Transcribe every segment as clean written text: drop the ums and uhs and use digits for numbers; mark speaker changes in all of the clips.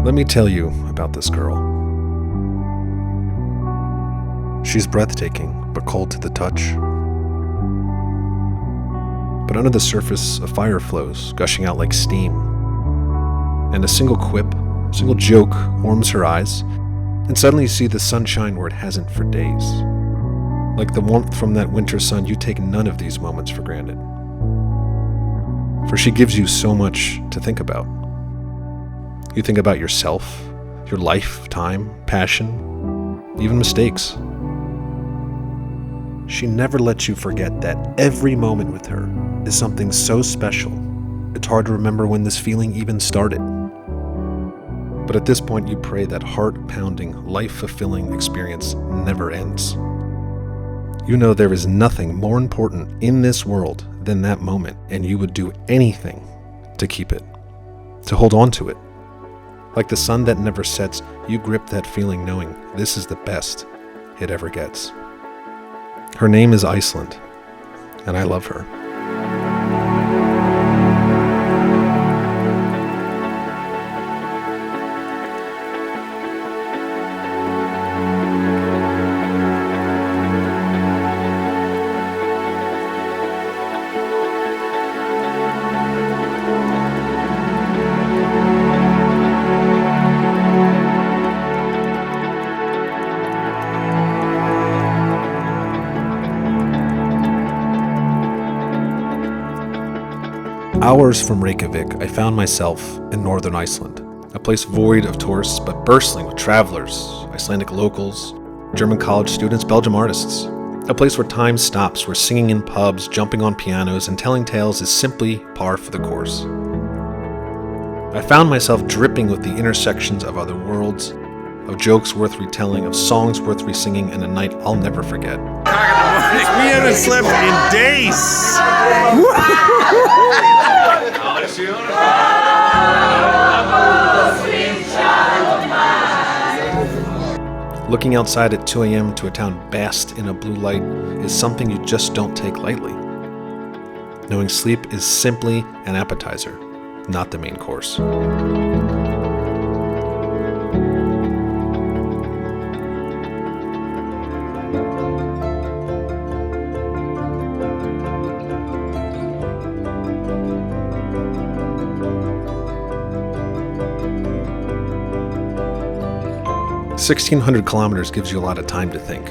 Speaker 1: Let me tell you about this girl. She's breathtaking, but cold to the touch. But under the surface, a fire flows, gushing out like steam. And a single quip, a single joke warms her eyes, and suddenly you see the sunshine where it hasn't for days. Like the warmth from that winter sun, you take none of these moments for granted. For she gives you so much to think about. You think about yourself, your life, time, passion, even mistakes. She never lets you forget that every moment with her is something so special, it's hard to remember when this feeling even started. But at this point, you pray that heart-pounding, life-fulfilling experience never ends. You know there is nothing more important in this world than that moment, and you would do anything to keep it, to hold on to it. Like the sun that never sets, you grip that feeling knowing this is the best it ever gets. Her name is Iceland, and I love her. Hours from Reykjavik, I found myself in northern Iceland, a place void of tourists but bursting with travelers, Icelandic locals, German college students, Belgian artists. A place where time stops, where singing in pubs, jumping on pianos, and telling tales is simply par for the course. I found myself dripping with the intersections of other worlds, of jokes worth retelling, of songs worth re-singing, and a night I'll never forget.
Speaker 2: We haven't slept in days!
Speaker 1: Looking outside at 2 a.m. to a town bathed in a blue light is something you just don't take lightly. Knowing sleep is simply an appetizer, not the main course. 1,600 kilometers gives you a lot of time to think.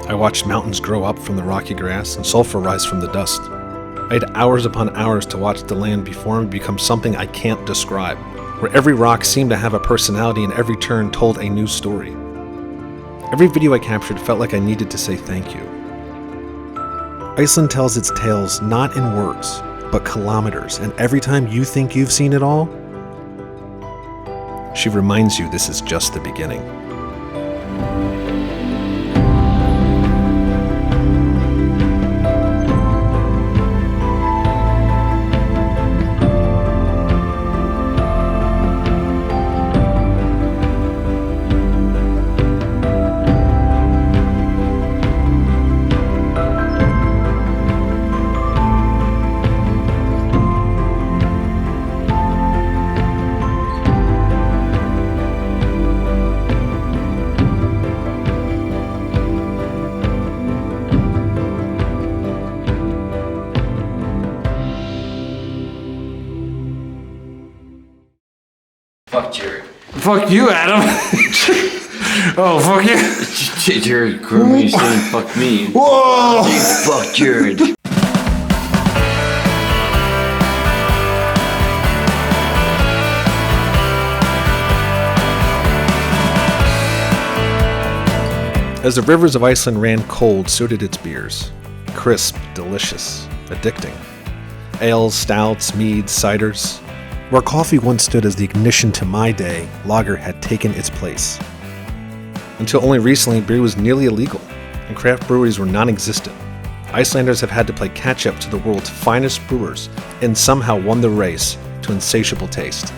Speaker 1: I watched mountains grow up from the rocky grass and sulfur rise from the dust. I had hours upon hours to watch the land before me become something I can't describe, where every rock seemed to have a personality and every turn told a new story. Every video I captured felt like I needed to say thank you. Iceland tells its tales not in words, but kilometers, and every time you think you've seen it all, she reminds you this is just the beginning.
Speaker 3: Fuck you, Adam. Oh, fuck you.
Speaker 4: Jared, Crummy saying fuck me.
Speaker 3: Whoa!
Speaker 4: Fuck Jared.
Speaker 1: As the rivers of Iceland ran cold, so did its beers. Crisp, delicious, addicting. Ales, stouts, meads, ciders. Where coffee once stood as the ignition to my day, lager had taken its place. Until only recently, beer was nearly illegal, and craft breweries were non-existent. Icelanders have had to play catch-up to the world's finest brewers, and somehow won the race to insatiable taste.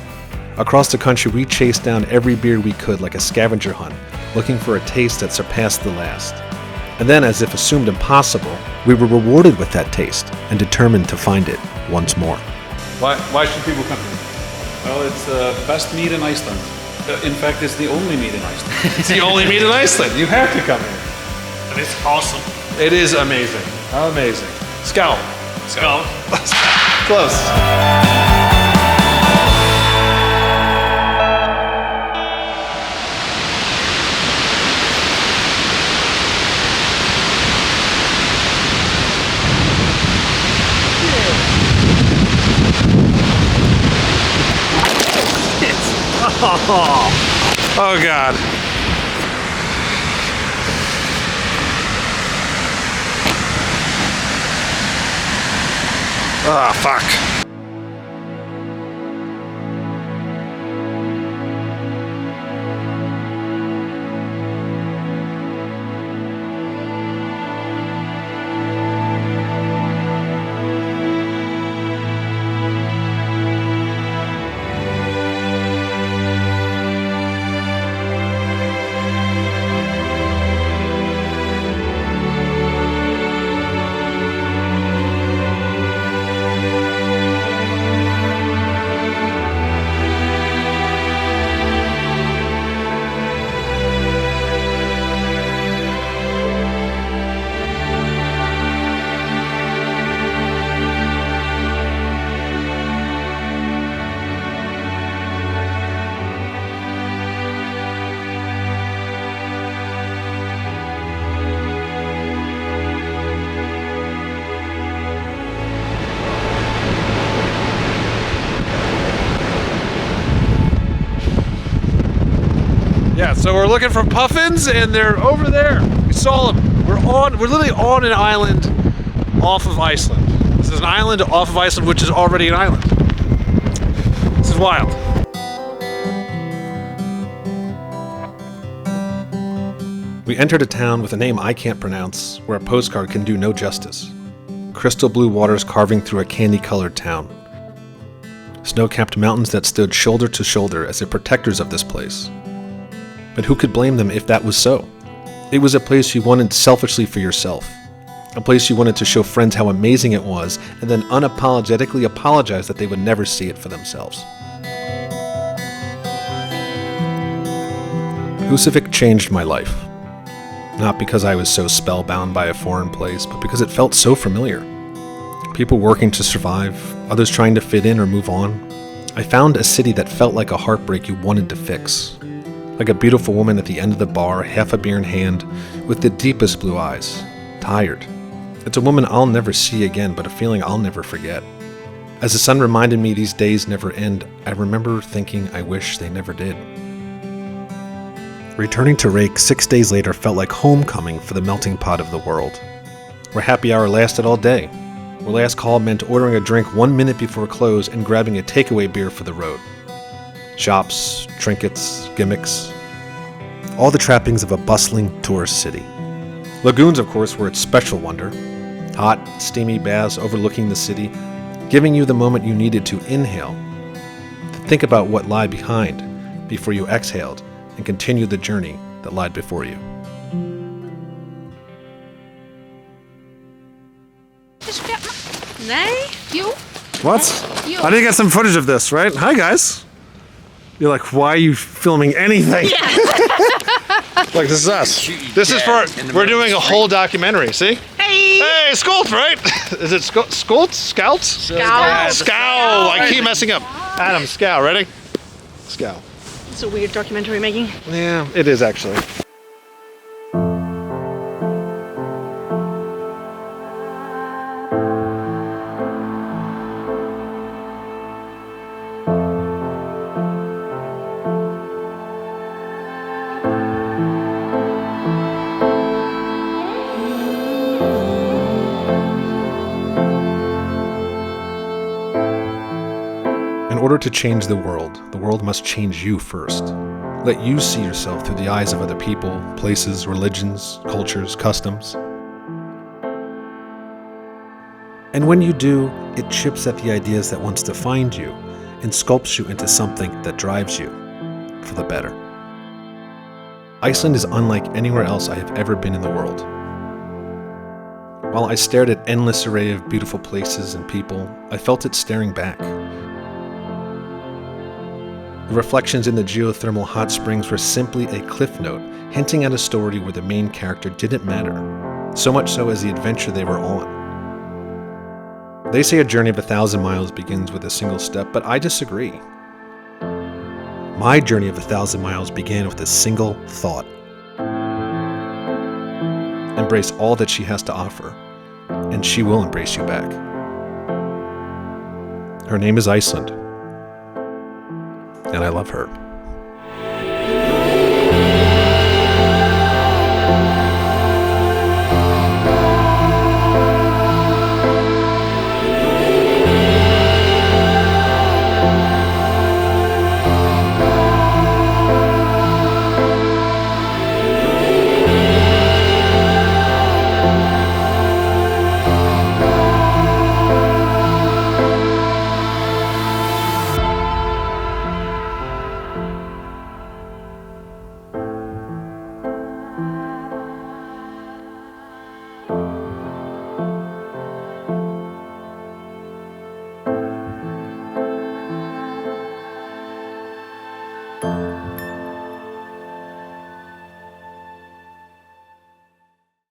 Speaker 1: Across the country, we chased down every beer we could like a scavenger hunt, looking for a taste that surpassed the last. And then, as if assumed impossible, we were rewarded with that taste, and determined to find it once more.
Speaker 3: Why should people come here?
Speaker 5: Well, it's the best meat in Iceland. In fact, it's the only meat in Iceland.
Speaker 1: It's the only meat in Iceland. You have to come here.
Speaker 2: And it's awesome.
Speaker 1: It is amazing. Amazing. Scout.
Speaker 2: Skull.
Speaker 1: Close. Oh God. Ah, fuck. Yeah, so we're looking for puffins, and they're over there. We saw them. We're literally on an island off of Iceland. This is an island off of Iceland, which is already an island. This is wild. We entered a town with a name I can't pronounce, where a postcard can do no justice. Crystal blue waters carving through a candy-colored town. Snow-capped mountains that stood shoulder to shoulder as the protectors of this place. But who could blame them if that was so? It was a place you wanted selfishly for yourself. A place you wanted to show friends how amazing it was, and then unapologetically apologize that they would never see it for themselves. Húsavík changed my life. Not because I was so spellbound by a foreign place, but because it felt so familiar. People working to survive, others trying to fit in or move on. I found a city that felt like a heartbreak you wanted to fix. Like a beautiful woman at the end of the bar, half a beer in hand, with the deepest blue eyes. Tired. It's a woman I'll never see again, but a feeling I'll never forget. As the sun reminded me these days never end, I remember thinking I wish they never did. Returning to Rake 6 days later felt like homecoming for the melting pot of the world. Where happy hour lasted all day. Where last call meant ordering a drink 1 minute before close and grabbing a takeaway beer for the road. Shops, trinkets, gimmicks. All the trappings of a bustling tourist city. Lagoons, of course, were its special wonder. Hot, steamy baths overlooking the city, giving you the moment you needed to inhale, to think about what lay behind before you exhaled and continued the journey that lied before you.
Speaker 6: Nee, you?
Speaker 1: What? I didn't get some footage of this, right? Hi, guys. You're like, why are you filming anything? Yeah. Like, this is us. This is for, we're doing a whole documentary, see?
Speaker 6: Hey!
Speaker 1: Hey, Skolt, right? Is it Skolt? Scouts? Scow. I keep messing up. Adam, Scow, ready? Scow.
Speaker 6: It's a weird documentary making.
Speaker 1: Yeah, it is actually. In order to change the world must change you first. Let you see yourself through the eyes of other people, places, religions, cultures, customs. And when you do, it chips at the ideas that once defined you and sculpts you into something that drives you for the better. Iceland is unlike anywhere else I have ever been in the world. While I stared at endless array of beautiful places and people, I felt it staring back. The reflections in the geothermal hot springs were simply a cliff note, hinting at a story where the main character didn't matter, so much so as the adventure they were on. They say a journey of 1,000 miles begins with a single step, but I disagree. My journey of 1,000 miles began with a single thought. Embrace all that she has to offer, and she will embrace you back. Her name is Iceland, and I love her.